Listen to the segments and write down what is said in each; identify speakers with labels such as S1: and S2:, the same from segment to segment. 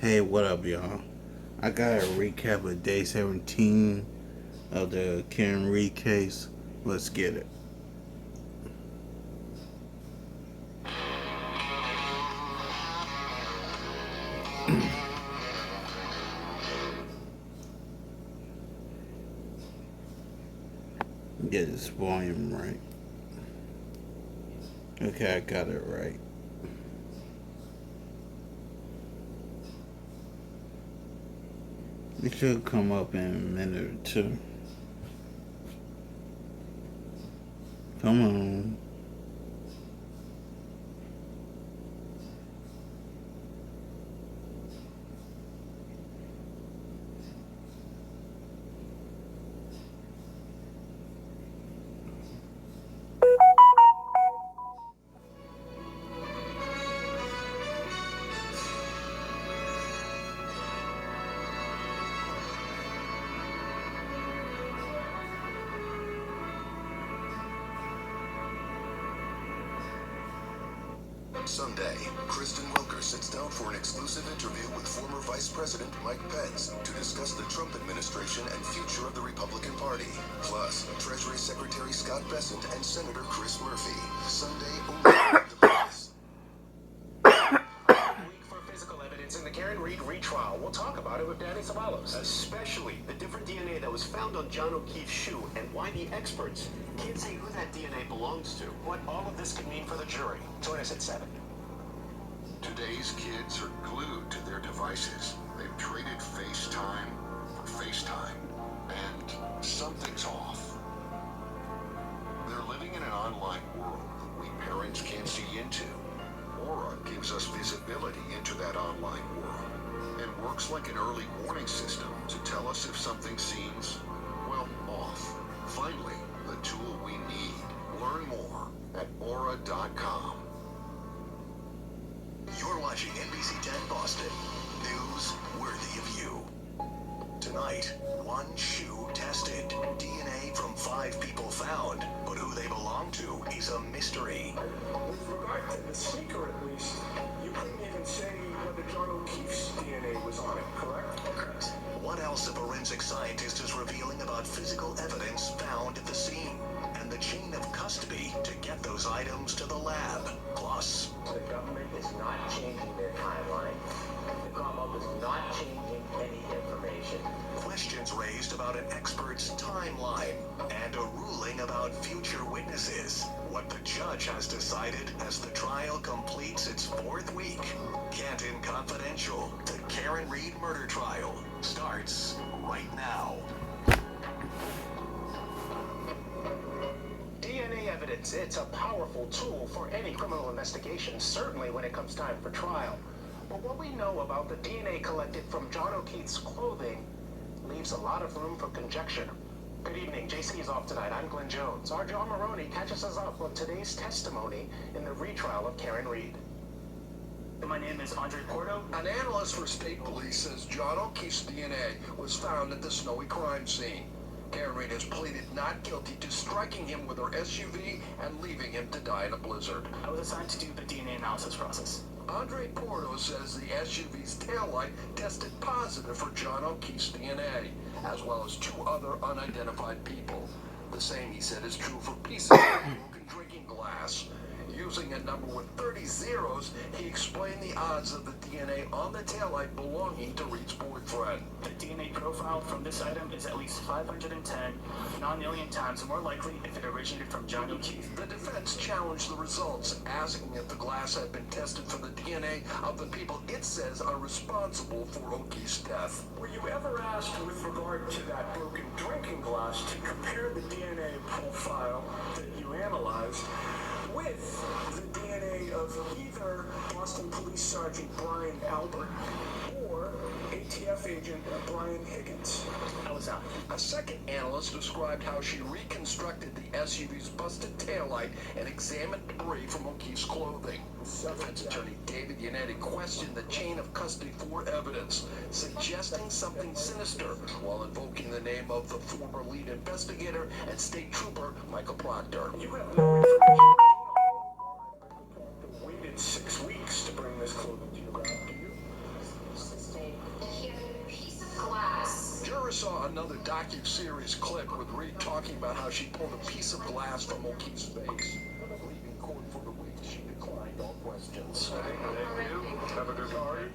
S1: Hey, what up, y'all? I got a recap of day 17 of the Karen Reed case. Let's get it. Get this volume right. Okay, I got it right. It should come up in a minute or two. Come on.
S2: Sunday, Kristen Welker sits down for an exclusive interview with former Vice President Mike Pence to discuss the Trump administration and future of the Republican Party. Plus, Treasury Secretary Scott Bessent and Senator Chris Murphy. Sunday only on the Press.
S3: Week for physical evidence in the Karen Reed retrial. We'll talk about it with Danny Savalos. Especially the different DNA that was found on John O'Keefe's shoe and why the experts can't say who that DNA belongs to. What all of this could mean for the jury. Join us at 7.
S2: Today's kids are glued to their devices. They've traded FaceTime for FaceTime. And something's off. They're living in an online world that we parents can't see into. Aura gives us visibility into that online world and works like an early warning system to tell us if something seems, well, off. Finally, the tool we need. Learn more at aura.com. You're watching NBC 10 Boston. News worthy of you. Tonight, one shoe tested. DNA from 5 people found, but who they belong to is a mystery.
S4: With regard to the sneaker, at least, you couldn't even say whether John O'Keefe's DNA was on it, correct?
S2: Correct. What else a forensic scientist is revealing about physical evidence found at the scene and the chain of custody to get those items to the lab. Plus,
S5: the government is not changing their timeline. The Commonwealth is not changing any information.
S2: questions raised about an expert's timeline and a ruling about future witnesses. What the judge has decided as the trial completes its 4th week. Canton Confidential, the Karen Reed murder trial, starts right now.
S3: DNA evidence, it's a powerful tool for any criminal investigation, certainly when it comes time for trial. But what we know about the DNA collected from John O'Keefe's clothing leaves a lot of room for conjecture. Good evening, JC is off tonight. I'm Glenn Jones. Our John Maroney catches us up on today's testimony in the retrial of Karen Reed.
S6: My name is Andre Porto.
S4: An analyst for state police says John O'Keefe's DNA was found at the Snowy crime scene. Karen Reed has pleaded not guilty to striking him with her SUV and leaving him to die in a blizzard.
S6: I was assigned to do the DNA analysis process.
S4: Andre Porto says the SUV's taillight tested positive for John O'Keefe's DNA, as well as 2 other unidentified people. The same, he said, is true for pieces of broken drinking glass. Using a number with 30 zeros, he explained the odds of the DNA on the taillight belonging to Reed's boyfriend.
S6: The DNA profile from this item is at least 510 non-alien times more likely if it originated from John O'Keefe.
S4: The defense challenged the results, asking if the glass had been tested for the DNA of the people it says are responsible for O'Keefe's death. Were you ever asked with regard to that broken drinking glass to compare the DNA profile that you analyzed with the DNA of either Boston Police Sergeant Brian Albert or ATF agent Brian Higgins?
S6: I was out.
S4: A second analyst described how she reconstructed the SUV's busted taillight and examined debris from O'Keefe's clothing. Defense attorney David Yannetti questioned the chain of custody for evidence, suggesting something sinister while invoking the name of the former lead investigator and state trooper Michael Proctor. You have no information. Waited 6 weeks to bring this clothing to your ground, do you? saw another docu-series clip with Reed talking about how she pulled a piece of glass from O'Keefe's face. Leaving court for the week, she declined all questions. Thank you. Have a good night.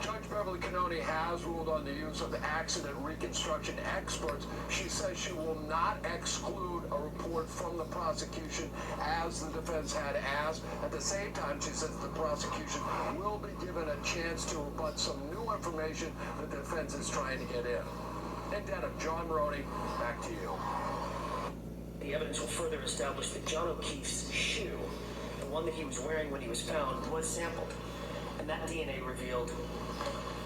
S4: Judge Beverly Cannoni has ruled on the use of accident reconstruction experts. She says she will not exclude a report from the prosecution as the defense had asked. At the same time, she says the prosecution will be given a chance to rebut some new information the defense is trying to get in. In Denham, John Maroney, back to you.
S7: The evidence will further establish that John O'Keefe's shoe, the one that he was wearing when he was found, was sampled. And that DNA revealed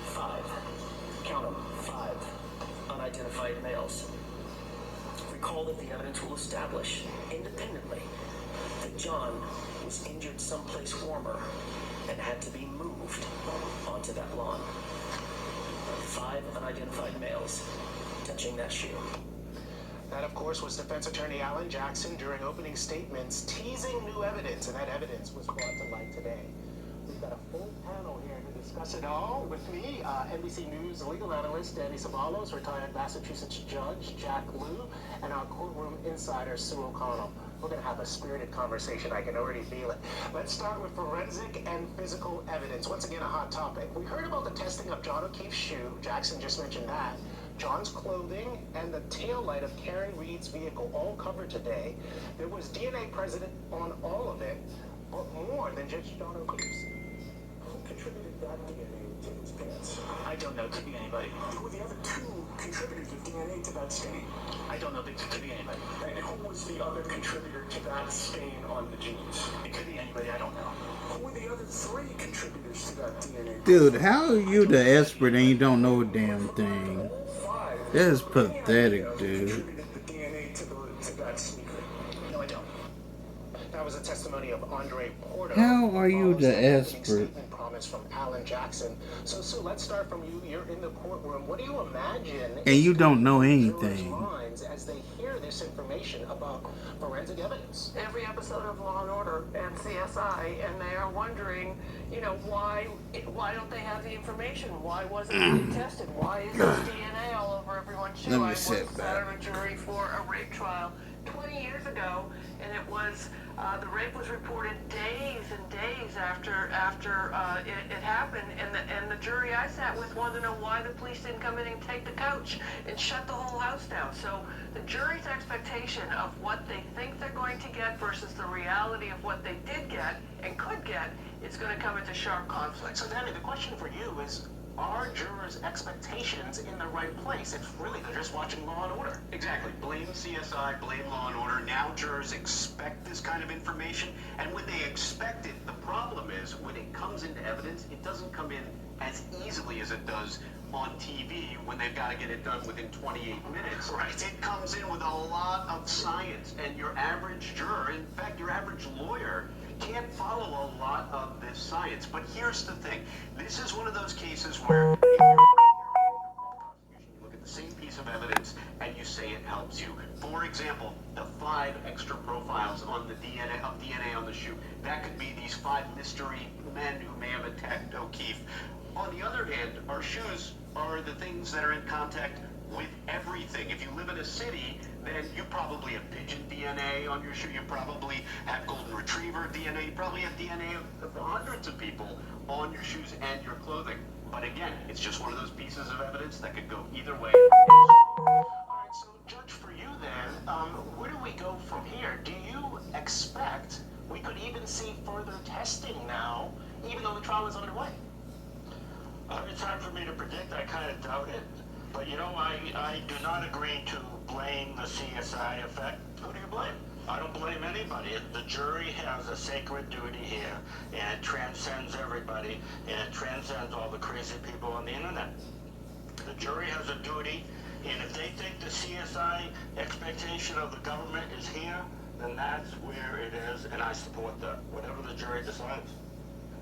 S7: 5, count them, 5 unidentified males. Recall that the evidence will establish independently that John was injured someplace warmer and had to be moved onto that lawn. 5 unidentified males touching that shoe.
S3: That, of course, was defense attorney Alan Jackson during opening statements teasing new evidence, and that evidence was brought to light today. We've got a full panel here to discuss it all. With me, NBC News legal analyst Danny Savalos, retired Massachusetts judge Jack Lew, and our courtroom insider Sue O'Connell. We're going to have a spirited conversation. I can already feel it. Let's start with forensic and physical evidence. Once again, a hot topic. We heard about the testing of John O'Keefe's shoe. Jackson just mentioned that. John's clothing and the taillight of Karen Reed's vehicle all covered today. There was DNA present on all of it, but more than just John O'Keefe's. Who contributed that DNA to his pants?
S6: I don't know. Could be anybody.
S4: Who were the other 2 contributors of DNA to that stain?
S6: I don't know. It could be anybody.
S4: And who was the other contributor to that stain on the jeans?
S6: It could be anybody. I don't know.
S4: Who were the other 3 contributors to that DNA?
S1: Dude, how are you the expert and you don't know a damn thing?
S4: 5.
S1: That is pathetic, dude.
S4: Contributed the DNA to that sneaker.
S6: No, I don't.
S3: That was a testimony of Andre Porter.
S1: How are you
S3: Follows
S1: the
S3: that opening
S1: expert?
S3: statement promise from Alan Jackson. So, Sue, let's start from you. You're in the courtroom. What do you imagine?
S1: And you don't know
S3: jurors'
S1: anything.
S3: minds as they hear this information about forensic evidence?
S8: Every episode of Law and Order and CSI, and they are wondering, why don't they have the information? Why wasn't it tested? Why is there DNA all over everyone's shoe?
S1: Let me
S8: I once
S1: sit
S8: sat
S1: back.
S8: on a jury for a rape trial 20 years ago, and it was the rape was reported days and days after it happened, and the jury I sat with wanted to know why the police didn't come in and take the couch and shut the whole house down. So the jury's expectation of what they think they're going to get versus the reality of what they did get and could get is going to come into sharp conflict.
S3: So, Danny, the question for you is, are jurors' expectations in the right place? If really they're just watching Law and Order.
S9: Exactly. Blame CSI, blame Law and Order. Now jurors expect this kind of information, and when they expect it, the problem is when it comes into evidence, it doesn't come in as easily as it does on TV when they've got to get it done within 28 minutes.
S3: Right.
S9: It comes in with a lot of science, and your average juror, in fact, your average lawyer, can't follow a lot of this science. But here's the thing. This is one of those cases where if you're you look at the same piece of evidence and you say it helps you. For example, the 5 extra profiles on the DNA on the shoe. That could be these 5 mystery men who may have attacked O'Keefe. On the other hand, our shoes are the things that are in contact with everything. If you live in a city, then you probably have pigeon DNA on your shoe. You probably have golden retriever DNA. You probably have DNA of hundreds of people on your shoes and your clothing. But again, it's just one of those pieces of evidence that could go either way.
S3: All right, so, Judge, for you then, where do we go from here? Do you expect we could even see further testing now, even though the trial is underway?
S10: It's hard for me to predict. I kind of doubt it. But, I do not agree to blame the CSI effect.
S3: Who do you blame?
S10: I don't blame anybody. The jury has a sacred duty here, and it transcends everybody, and it transcends all the crazy people on the internet. The jury has a duty, and if they think the CSI expectation of the government is here, then that's where it is, and I support that, whatever the jury decides.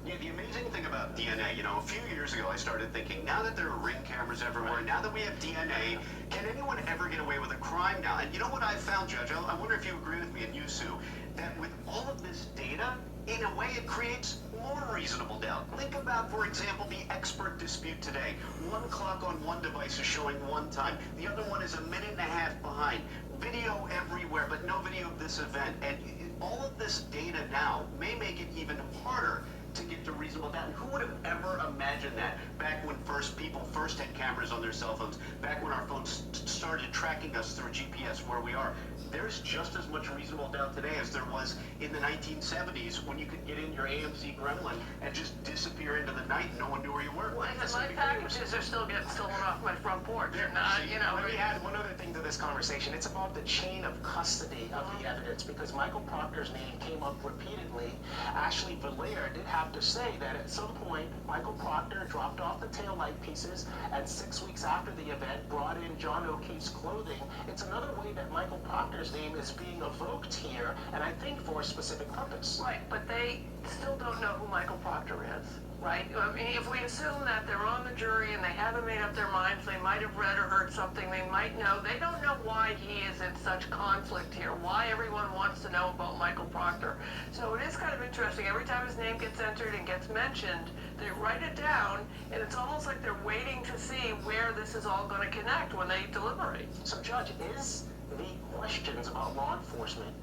S9: Yeah, the amazing thing about DNA, a few years ago I started thinking, now that there are Ring cameras everywhere, now that we have DNA, can anyone ever get away with a crime now? And you know what I found, Judge? I wonder if you agree with me, and you, Sue, that with all of this data, in a way it creates more reasonable doubt. Think about, for example, the expert dispute today. One clock on one device is showing one time. The other one is a minute and a half behind. Video everywhere, but no video of this event. And all of this data now may make it even harder to get to reasonable doubt. And who would have ever imagined that back when people first had cameras on their cell phones, back when our phones started tracking us through GPS where we are? There's just as much reasonable doubt today as there was in the 1970s when you could get in your AMC Gremlin and just disappear into the night and no one knew where you were.
S8: Well, my packages are still getting stolen off my front porch. They're not, you know.
S3: Let me add one other thing to this conversation. It's about the chain of custody of the evidence, because Michael Proctor's name came up repeatedly. Ashley Valere did have to say that at some point Michael Proctor dropped off the taillight pieces, and 6 weeks after the event brought in John O'Keefe's clothing. It's another way that Michael Proctor's name is being evoked here, and I think for a specific purpose.
S8: Right, but they still don't know who Michael Proctor is, right? I mean, if we assume that they're on the jury and they haven't made up their minds, they might have read or heard something, they might know. They don't know why he is in such conflict here, why everyone wants to know about Michael Proctor. So it is kind of interesting. Every time his name gets entered and gets mentioned, they write it down, and it's almost like they're waiting to see where this is all going to connect when they deliberate.
S3: So, Judge, is the questions about law enforcement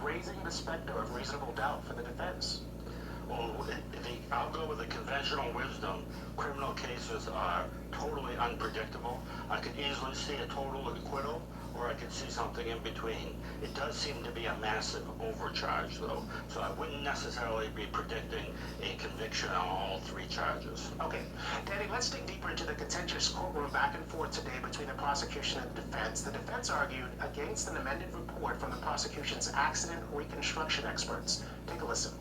S3: raising the specter of reasonable doubt for the defense?
S10: Well, I'll go with the conventional wisdom. Criminal cases are totally unpredictable. I could easily see a total acquittal, or I could see something in between. It does seem to be a massive overcharge, though, so I wouldn't necessarily be predicting a conviction on all three charges.
S3: Okay, Danny, let's dig deeper into the contentious courtroom back and forth today between the prosecution and the defense. The defense argued against an amended report from the prosecution's accident reconstruction experts. Take a listen.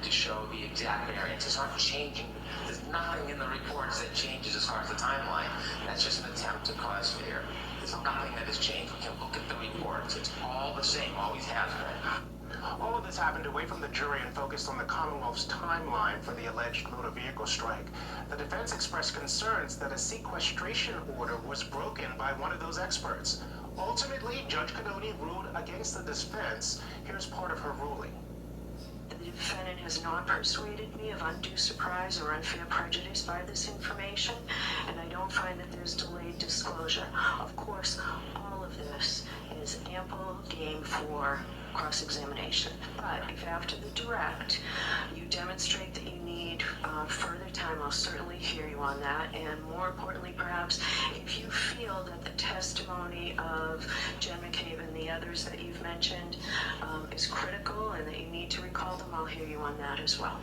S7: To show the exact variances aren't changing. There's nothing in the reports that changes as far as the timeline. That's just an attempt to cause fear. There's nothing that has changed. We can look at the reports. It's all the same, always has been.
S3: All of this happened away from the jury and focused on the Commonwealth's timeline for the alleged motor vehicle strike. The defense expressed concerns that a sequestration order was broken by one of those experts. Ultimately, Judge Cannoni ruled against the defense. Here's part of her ruling.
S11: The defendant has not persuaded me of undue surprise or unfair prejudice by this information, and I don't find that there's delayed disclosure. Of course, all of this is ample game for cross-examination. But if after the direct you demonstrate that you need further time, I'll certainly hear you on that. And more importantly, perhaps, if you feel that the testimony of Jen McCabe and the others that you've mentioned is critical and that you need to recall them, I'll hear you on that as well.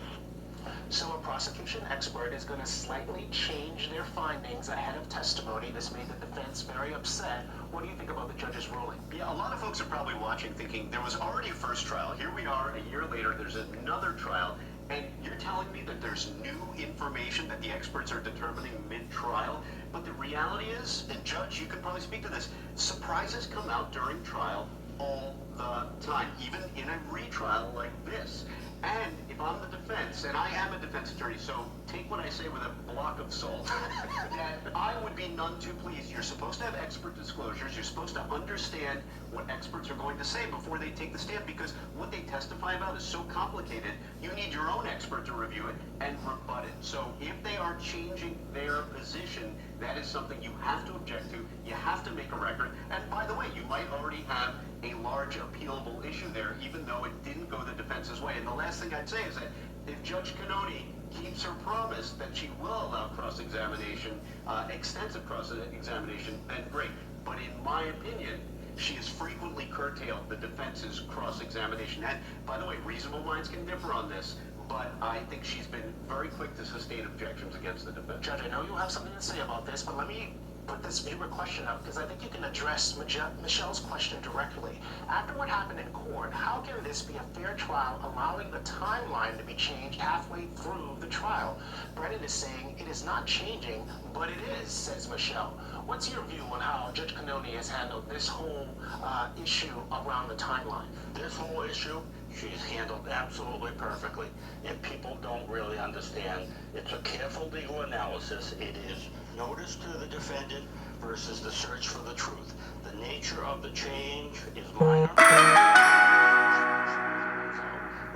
S3: So a prosecution expert is going to slightly change their findings ahead of testimony. This made the defense very upset. What do you think about the judge's ruling?
S9: Yeah, a lot of folks are probably watching thinking there was already a first trial. Here we are a year later, there's another trial, and you're telling me that there's new information that the experts are determining mid-trial? But the reality is, and Judge, you can probably speak to this, surprises come out during trial all the time, even in a retrial like this. And if I'm the defense, and I am a defense attorney, so take what I say with a block of salt, that I would be none too pleased. You're supposed to have expert disclosures. You're supposed to understand what experts are going to say before they take the stand, because what they testify about is so complicated, you need your own expert expert to review it and rebut it. So if they are changing their position, that is something you have to object to. You have to make a record. And by the way, you might already have a large appealable issue there, even though it didn't go the defense's way. And the last thing I'd say is that if Judge Cannoni keeps her promise that she will allow cross-examination, extensive cross-examination, then great. But in my opinion, she has frequently curtailed the defense's cross-examination. And by the way, reasonable minds can differ on this, but I think she's been very quick to sustain objections against the defense.
S3: Judge, I know you have something to say about this, but let me put this viewer question up because I think you can address Michelle's question directly. After what happened in court, how can this be a fair trial allowing the timeline to be changed halfway through the trial? Brennan is saying it is not changing, but it is, says Michelle. What's your view on how Judge Cannoni has handled this whole issue around the timeline?
S10: This whole issue, she's handled absolutely perfectly, and people don't really understand. It's a careful legal analysis. It is notice to the defendant versus the search for the truth. The nature of the change is minor,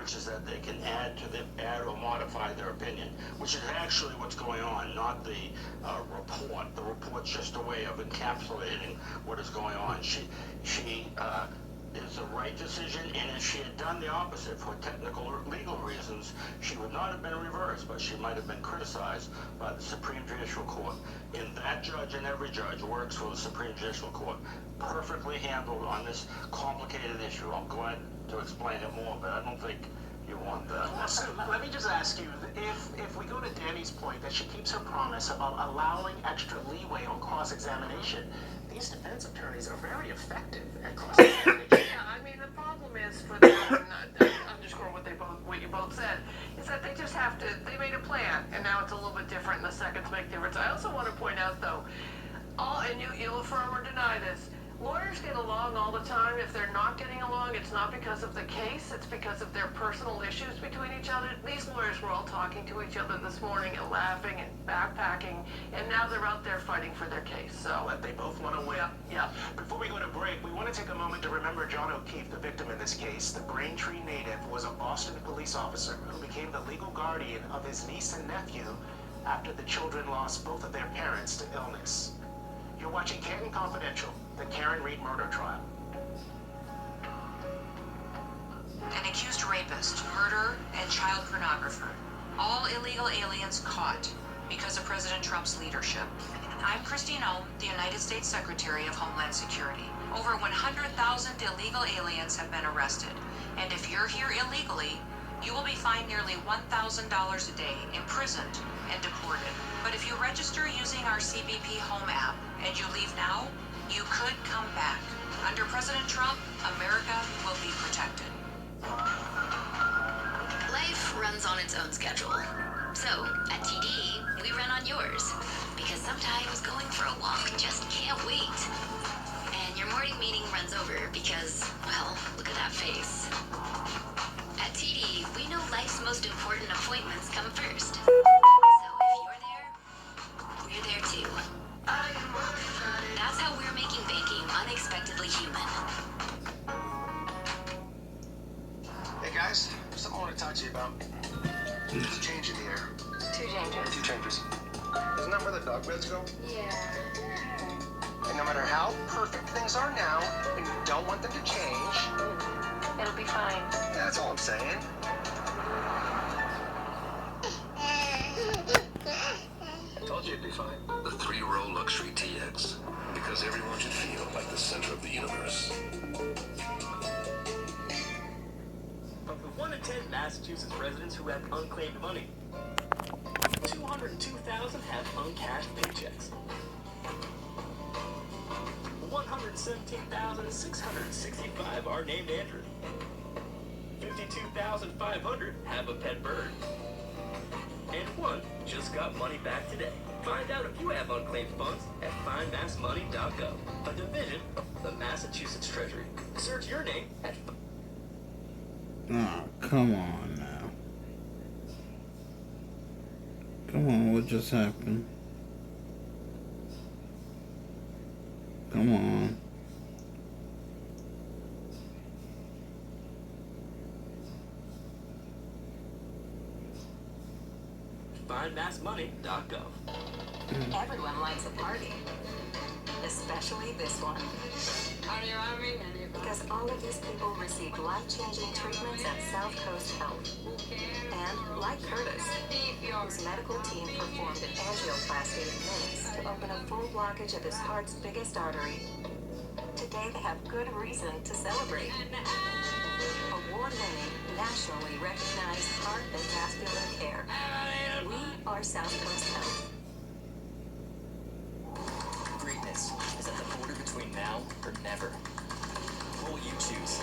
S10: which is that they can add or modify their opinion, which is actually what's going on, not the report. The report's just a way of encapsulating what is going on. She is the right decision, and if she had done the opposite for technical or legal reasons, she would not have been reversed, but she might have been criticized by the Supreme Judicial Court. And that judge and every judge works for the Supreme Judicial Court. Perfectly handled on this complicated issue. I'm glad to explain it more, but I don't think you want that.
S3: So let me just ask you, if we go to Danny's point that she keeps her promise about allowing extra leeway on cross-examination, these defense attorneys are very effective at cross-examination.
S8: Yeah, I mean, the problem is for them, and underscore what you both said, is that they just have to, they made a plan, and now it's a little bit different, and the seconds make difference. I also want to point out, though, and you'll affirm or deny this, lawyers get along all the time. If they're not getting along, it's not because of the case, it's because of their personal issues between each other. These lawyers were all talking to each other this morning and laughing and backpacking, and now they're out there fighting for their case. So
S3: But they both want to win.
S8: Yeah.
S3: Before we go to break, we want to take a moment to remember John O'Keefe, the victim in this case. The Braintree native was a Boston police officer who became the legal guardian of his niece and nephew after the children lost both of their parents to illness. You're watching Canton Confidential, the Karen Reed murder trial.
S12: An accused rapist, murderer, and child pornographer. All illegal aliens caught because of President Trump's leadership. I'm Christine Ulm, the United States Secretary of Homeland Security. Over 100,000 illegal aliens have been arrested. And if you're here illegally, you will be fined nearly $1,000 a day, imprisoned, and deported. But if you register using our CBP Home app and you leave now, you could come back. Under President Trump, America will be protected.
S13: Life runs on its own schedule. So, at TD, we run on yours. Because sometimes going for a walk just can't wait. And your morning meeting runs over because, well, look at that face. At TD, we know life's most important appointments come first. So if you're there, we're there too. That's how we're making banking unexpectedly human.
S3: Hey guys, something I want to talk to you about. There's a change in the air. Two changes. Isn't that where the dog beds go?
S11: Yeah.
S3: And no matter how perfect things are now, and you don't want them to change,
S11: It'll be fine.
S3: that's all I'm saying.
S4: Told you it'd be fine. The 3-row luxury TX. Because everyone should feel like the center of the universe.
S6: Of the 1 in 10 Massachusetts residents who have unclaimed money, 202,000 have uncashed paychecks. 117,665 are named Andrew. 52,500 have a pet bird. And one just got money back today. Find out if you have unclaimed funds at findmassmoney.gov, a division of the Massachusetts Treasury. Search your name at...
S1: Oh, come on now. Come on, what just happened? Come on.
S6: findmassmoney.gov.
S14: Everyone likes a party, especially this one. Because all of these people received life-changing treatments at South Coast Health. And, like Curtis, whose medical team performed an angioplasty in minutes to open a full blockage of his heart's biggest artery, today they have good reason to celebrate. Award-winning, nationally recognized heart and vascular care. We are South Coast Health.
S5: Greatness is at the border between now or never. What will you choose?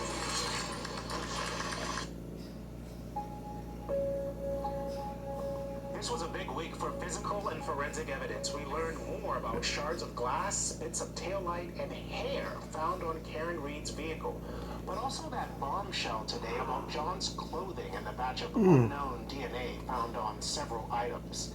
S3: This was a big week for physical and forensic evidence. We learned more about shards of glass, bits of taillight, and hair found on Karen Reed's vehicle. But also that bombshell today about John's clothing and the batch of unknown DNA found on several items.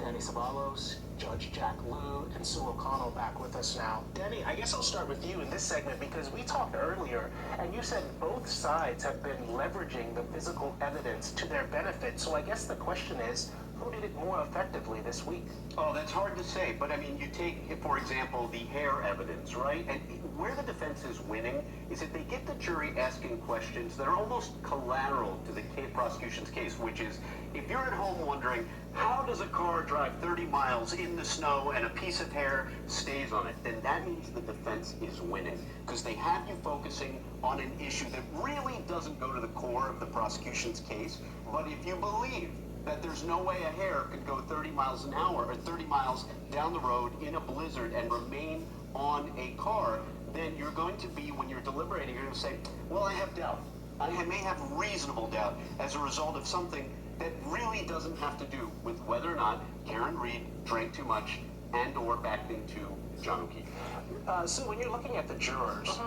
S3: Danny Ceballos, Judge Jack Liu, and Sue O'Connell back with us now. Danny, I guess I'll start with you in this segment because we talked earlier and you said both sides have been leveraging the physical evidence to their benefit. So I guess the question is, who did it more effectively this week?
S9: Oh, that's hard to say, but I mean, you take, for example, the hair evidence, right? And where the defense is winning is that they get the jury asking questions that are almost collateral to the prosecution's case, which is, if you're at home wondering, how does a car drive 30 miles in the snow and a piece of hair stays on it, then that means the defense is winning, because they have you focusing on an issue that really doesn't go to the core of the prosecution's case, but if you believe that there's no way a hair could go 30 miles an hour or 30 miles down the road in a blizzard and remain on a car, then you're going to be, when you're deliberating, you're going to say, well, I have doubt. I may have reasonable doubt as a result of something that really doesn't have to do with whether or not Karen Reed drank too much and or backed into John O'Keefe.
S3: So when you're looking at the jurors,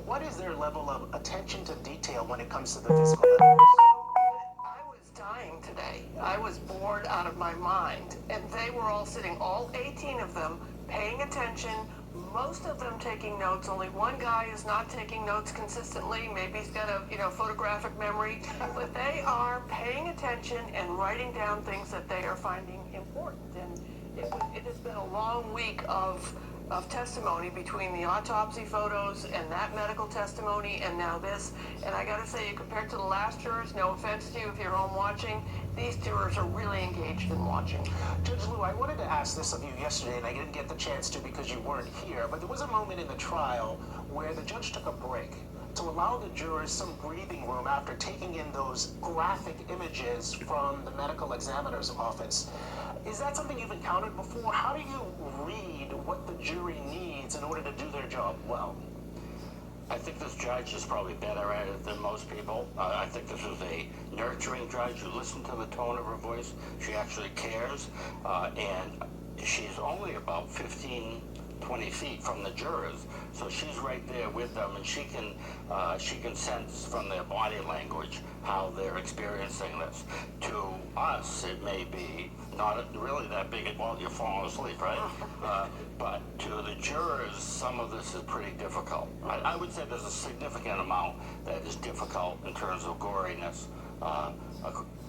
S3: what is their level of attention to detail when it comes to the physical evidence?
S8: Dying today. I was bored out of my mind, and they were all sitting, all 18 of them, paying attention, most of them taking notes. Only one guy is not taking notes consistently. Maybe he's got a photographic memory, but they are paying attention and writing down things that they are finding important. And it has been a long week of testimony between the autopsy photos and that medical testimony and now this. And I gotta say, compared to the last jurors, no offense to you if you're home watching, these jurors are really engaged in watching.
S3: Judge Liu, I wanted to ask this of you yesterday, and I didn't get the chance to because you weren't here, but there was a moment in the trial where the judge took a break to allow the jurors some breathing room after taking in those graphic images from the medical examiner's office. Is that something you've encountered before? How do you read what the jury needs in order to do their job well?
S10: I think this judge is probably better at it than most people. I think this is a nurturing judge who listens to the tone of her voice. She actually cares, and she's only about 15-20 feet from the jurors, so she's right there with them, and she can sense from their body language how they're experiencing this. To us, it may be not really that big. Well, you're falling asleep, right? But to the jurors, some of this is pretty difficult. I would say there's a significant amount that is difficult in terms of goriness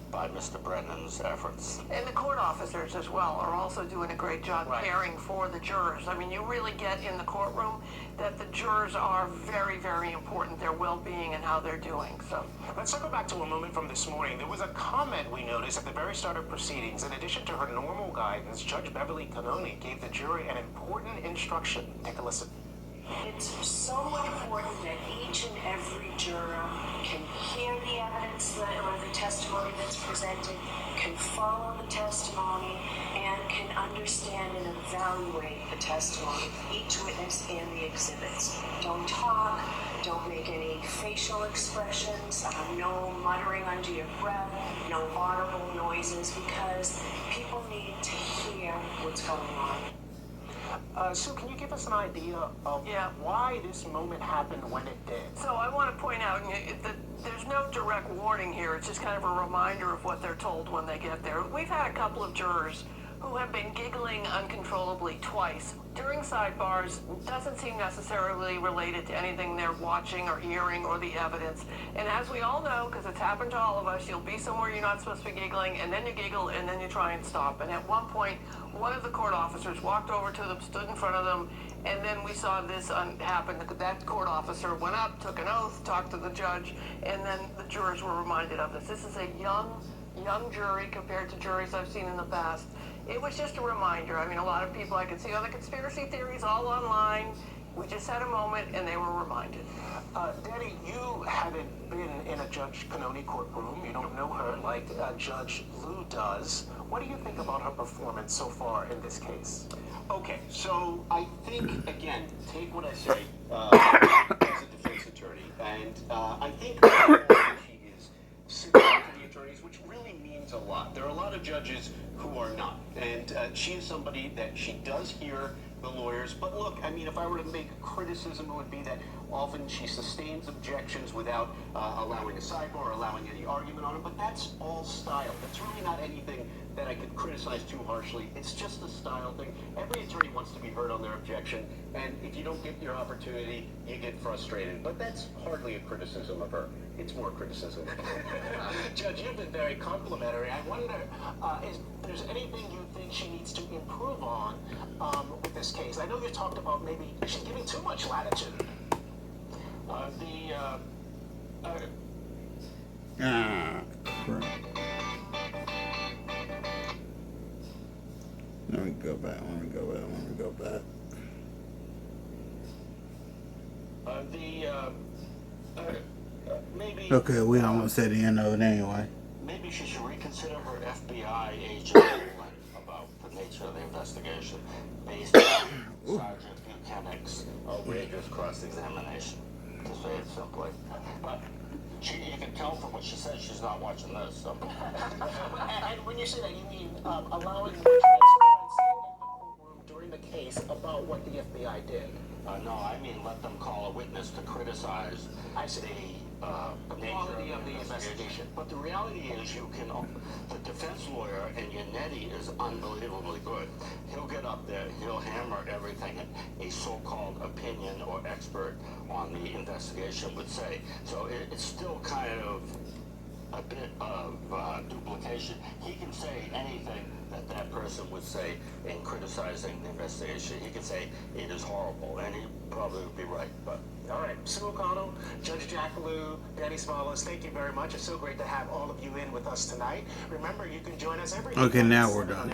S10: by Mr. Brennan's efforts.
S8: And the court officers as well are also doing a great job caring for the jurors. I mean, you really get in the courtroom that the jurors are very, very important, their well-being and how they're doing. So
S3: let's circle back to a moment from this morning. There was a comment we noticed at the very start of proceedings. In addition to her normal guidance, Judge Beverly Cannoni gave the jury an important instruction. Take a listen.
S11: It's so important that each and every juror can hear the evidence or the testimony that's presented, can follow the testimony, and can understand and evaluate the testimony of each witness and the exhibits. Don't talk, don't make any facial expressions, no muttering under your breath, no audible noises, because people need to hear what's going on.
S3: Sue, can you give us an idea of why this moment happened when it did?
S8: So I want to point out that there's no direct warning here. It's just kind of a reminder of what they're told when they get there. We've had a couple of jurors who have been giggling uncontrollably twice during sidebars doesn't seem necessarily related to anything they're watching or hearing or the evidence. And as we all know, because it's happened to all of us, you'll be somewhere you're not supposed to be giggling, and then you giggle, and then you try and stop. And at one point, one of the court officers walked over to them, stood in front of them, and then we saw this happen. That court officer went up, took an oath, talked to the judge, and then the jurors were reminded of this. This is a young jury compared to juries I've seen in the past. It was just a reminder. I mean, a lot of people, I could see all the conspiracy theories all online. We just had a moment, and they were reminded.
S3: Danny, you haven't been in a Judge Cannoni courtroom. You don't know her like Judge Liu does. What do you think about her performance so far in this case?
S9: Okay, so I think, again, take what I say as a defense attorney, and I think she is civil to the attorneys, which really means a lot. There are a lot of judges who are not, and she is somebody that she does hear the lawyers, but look, I mean, if I were to make a criticism, it would be that often she sustains objections without allowing a sidebar or allowing any argument on it, but that's all style. That's really not anything that I could criticize too harshly. It's just a style thing. Every attorney wants to be heard on their objection, and if you don't get your opportunity, you get frustrated. But that's hardly a criticism of her. It's more criticism. Judge, you've been very complimentary. I wonder if there's anything you think she needs to improve on with this case. I know you talked about maybe she's giving too much latitude.
S1: Crap. Let me go back.
S9: Maybe.
S1: Okay, we almost at the end of it anyway.
S10: Maybe she should reconsider her FBI agent ruling about the nature of the investigation based on Sergeant Buchanan's outrageous cross-examination, to say it simply. But you can tell from what she says she's not watching this. So.
S3: And when you say that, you mean allowing more transparency in the courtroom during the case about what the FBI did?
S10: No, I mean let them call a witness to criticize the
S9: quality of the investigation. But the reality is, the defense lawyer and Yannetti is unbelievably good. He'll get up there, he'll hammer everything a so-called opinion or expert on the investigation would say. So it's still kind of a bit of duplication. He can say anything that person would say in criticizing the investigation. He could say it is horrible, and he probably would be right. But
S3: all right, Sue O'Connell, Judge Jack Liu, Danny Smalos, thank you very much. It's so great to have all of you in with us tonight. Remember, you can join us every
S1: Okay, now we're done.